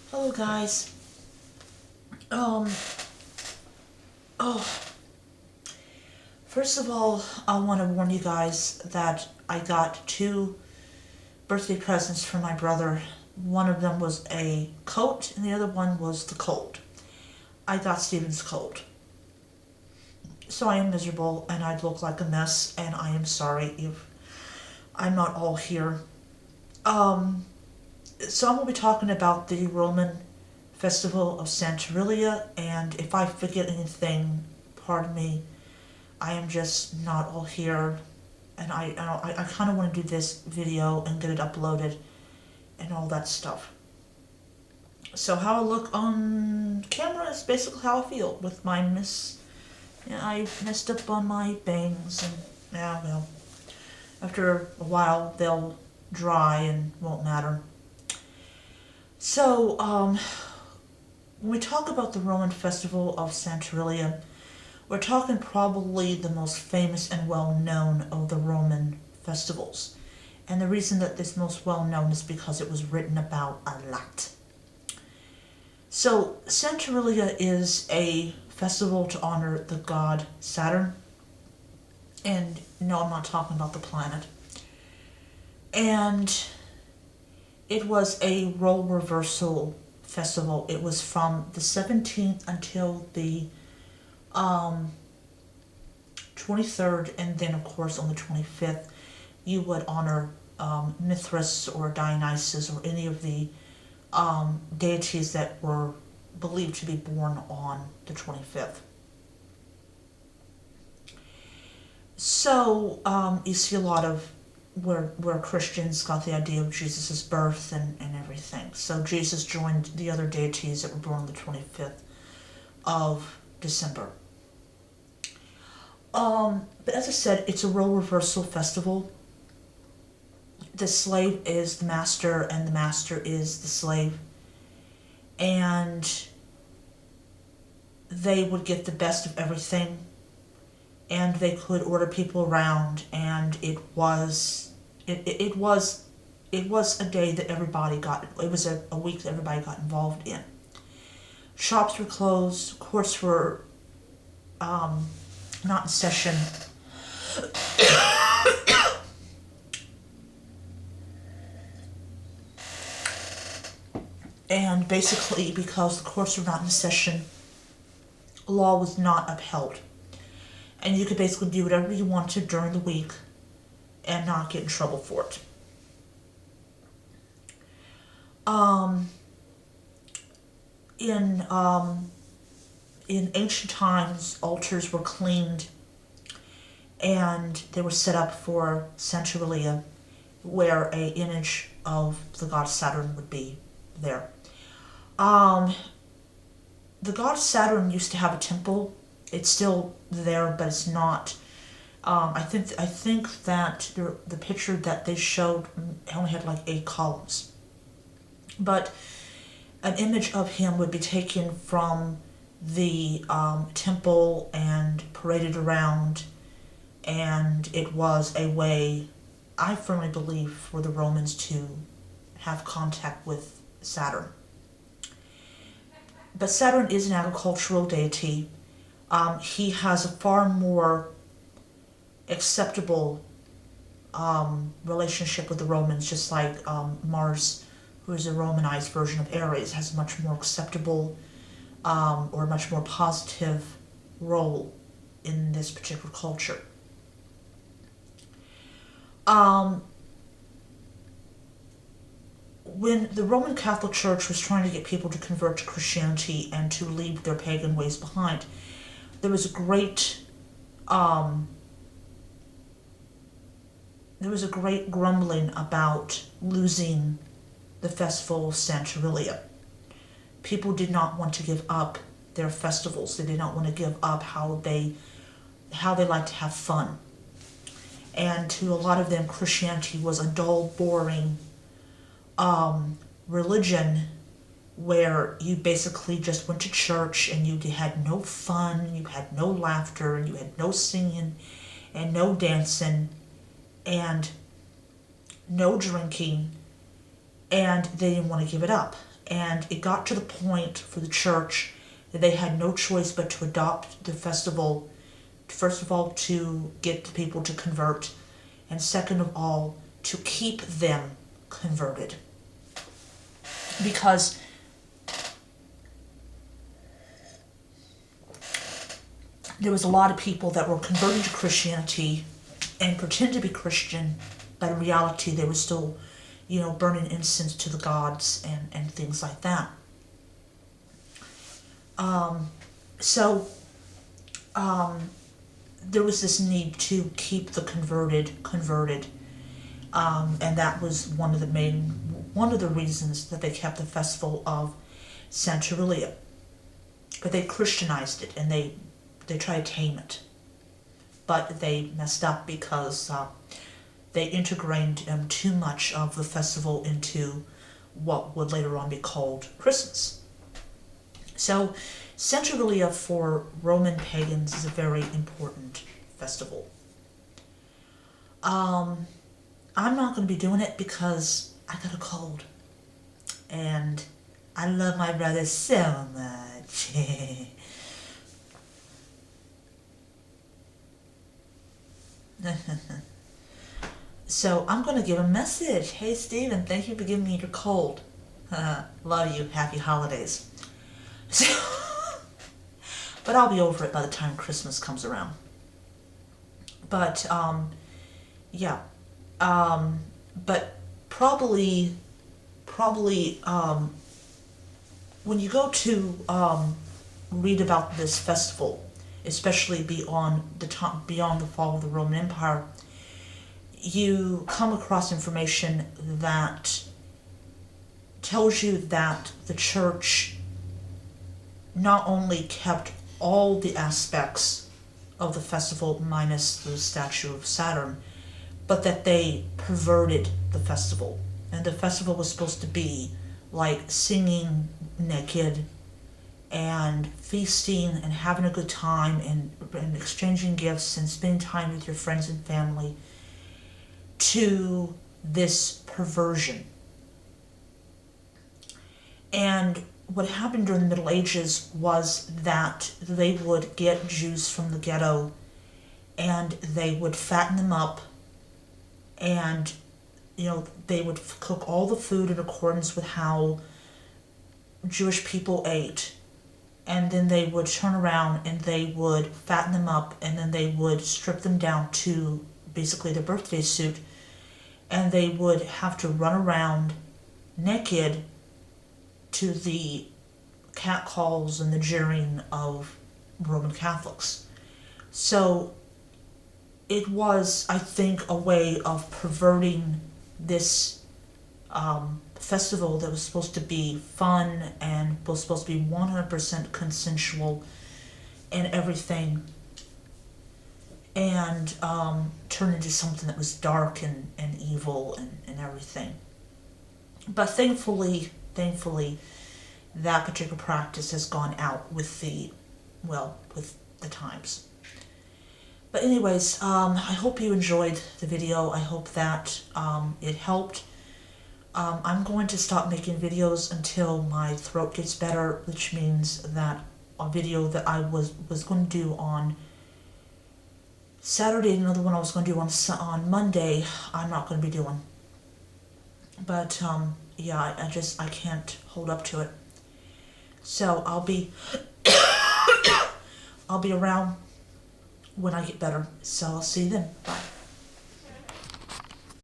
Hello guys. Um oh First of all, I want to warn you guys that I got two birthday presents from my brother. One of them was a coat and the other one was the cold. I got Steven's cold. So I am miserable and I look like a mess and I am sorry if I'm not all here. Um so I'm going to be talking about the Roman festival of Saturnalia, and if I forget anything, pardon me. I am just not all here, and I kind of want to do this video and get it uploaded and all that stuff. So how I look on camera is basically how I feel with my I messed up on my bangs, and yeah, well, after a while they'll dry and won't matter. So, when we talk about the Roman festival of Saturnalia, we're talking probably the most famous and well-known of the Roman festivals. And the reason that it's most well-known is because it was written about a lot. So, Saturnalia is a festival to honor the god Saturn. And no, I'm not talking about the planet. And it was a role reversal festival. It was from the 17th until the 23rd, and then of course on the 25th you would honor Mithras or Dionysus or any of the deities that were believed to be born on the 25th. So you see a lot of where Christians got the idea of Jesus' birth and everything. So Jesus joined the other deities that were born on the 25th of December. But as I said, it's a role reversal festival. The slave is the master and the master is the slave. And they would get the best of everything. And they could order people around, and it was a day that everybody it was a week that everybody got involved in. Shops were closed, courts were not in session. And basically, because the courts were not in session, law was not upheld. And you could basically do whatever you wanted during the week and not get in trouble for it. In ancient times, altars were cleaned and they were set up for Saturnalia, where an image of the god Saturn would be there. The god Saturn used to have a temple. It's still there, but it's not. I think that the picture that they showed only had like 8 columns. But an image of him would be taken from the temple and paraded around, and it was a way, I firmly believe, for the Romans to have contact with Saturn. But Saturn is an agricultural deity. He has a far more acceptable relationship with the Romans, just like Mars, who is a Romanized version of Ares, has a much more acceptable or a much more positive role in this particular culture. When the Roman Catholic Church was trying to get people to convert to Christianity and to leave their pagan ways behind, there was a great grumbling about losing the festival of Saturnalia. People did not want to give up their festivals. They did not want to give up how they like to have fun. And to a lot of them, Christianity was a dull, boring religion where you basically just went to church and you had no fun, you had no laughter, and you had no singing and no dancing and no drinking, and they didn't want to give it up. And it got to the point for the church that they had no choice but to adopt the festival, first of all, to get the people to convert, and second of all, to keep them converted. Because there was a lot of people that were converting to Christianity and pretended to be Christian, but in reality they were still, burning incense to the gods and things like that. There was this need to keep the converted, and that was one of the reasons that they kept the festival of Saturnalia. But they Christianized it, and they tried to tame it. But they messed up because they integrated too much of the festival into what would later on be called Christmas. So Saturnalia for Roman pagans is a very important festival. I'm not going to be doing it because I got a cold. And I love my brother so much. So I'm going to give a message. Hey, Stephen, thank you for giving me your cold. Love you. Happy holidays. But I'll be over it by the time Christmas comes around. But, yeah. But probably, when you go to read about this festival, especially beyond the fall of the Roman Empire, you come across information that tells you that the church not only kept all the aspects of the festival minus the statue of Saturn, but that they perverted the festival. And the festival was supposed to be like singing naked and feasting and having a good time and exchanging gifts and spending time with your friends and family, to this perversion. And what happened during the Middle Ages was that they would get Jews from the ghetto and they would fatten them up, and they would cook all the food in accordance with how Jewish people ate, and then they would turn around and they would fatten them up, and then they would strip them down to basically their birthday suit, and they would have to run around naked to the catcalls and the jeering of Roman Catholics. So it was, I think, a way of perverting this festival that was supposed to be fun and was supposed to be 100% consensual and everything, and turn into something that was dark and evil and everything. But thankfully, that particular practice has gone out with the times. But anyways, I hope you enjoyed the video. I hope that it helped. I'm going to stop making videos until my throat gets better, which means that a video that I was going to do on Saturday, another one I was going to do on Monday, I'm not going to be doing. But yeah, I can't hold up to it. So I'll be around when I get better. So I'll see you then. Bye.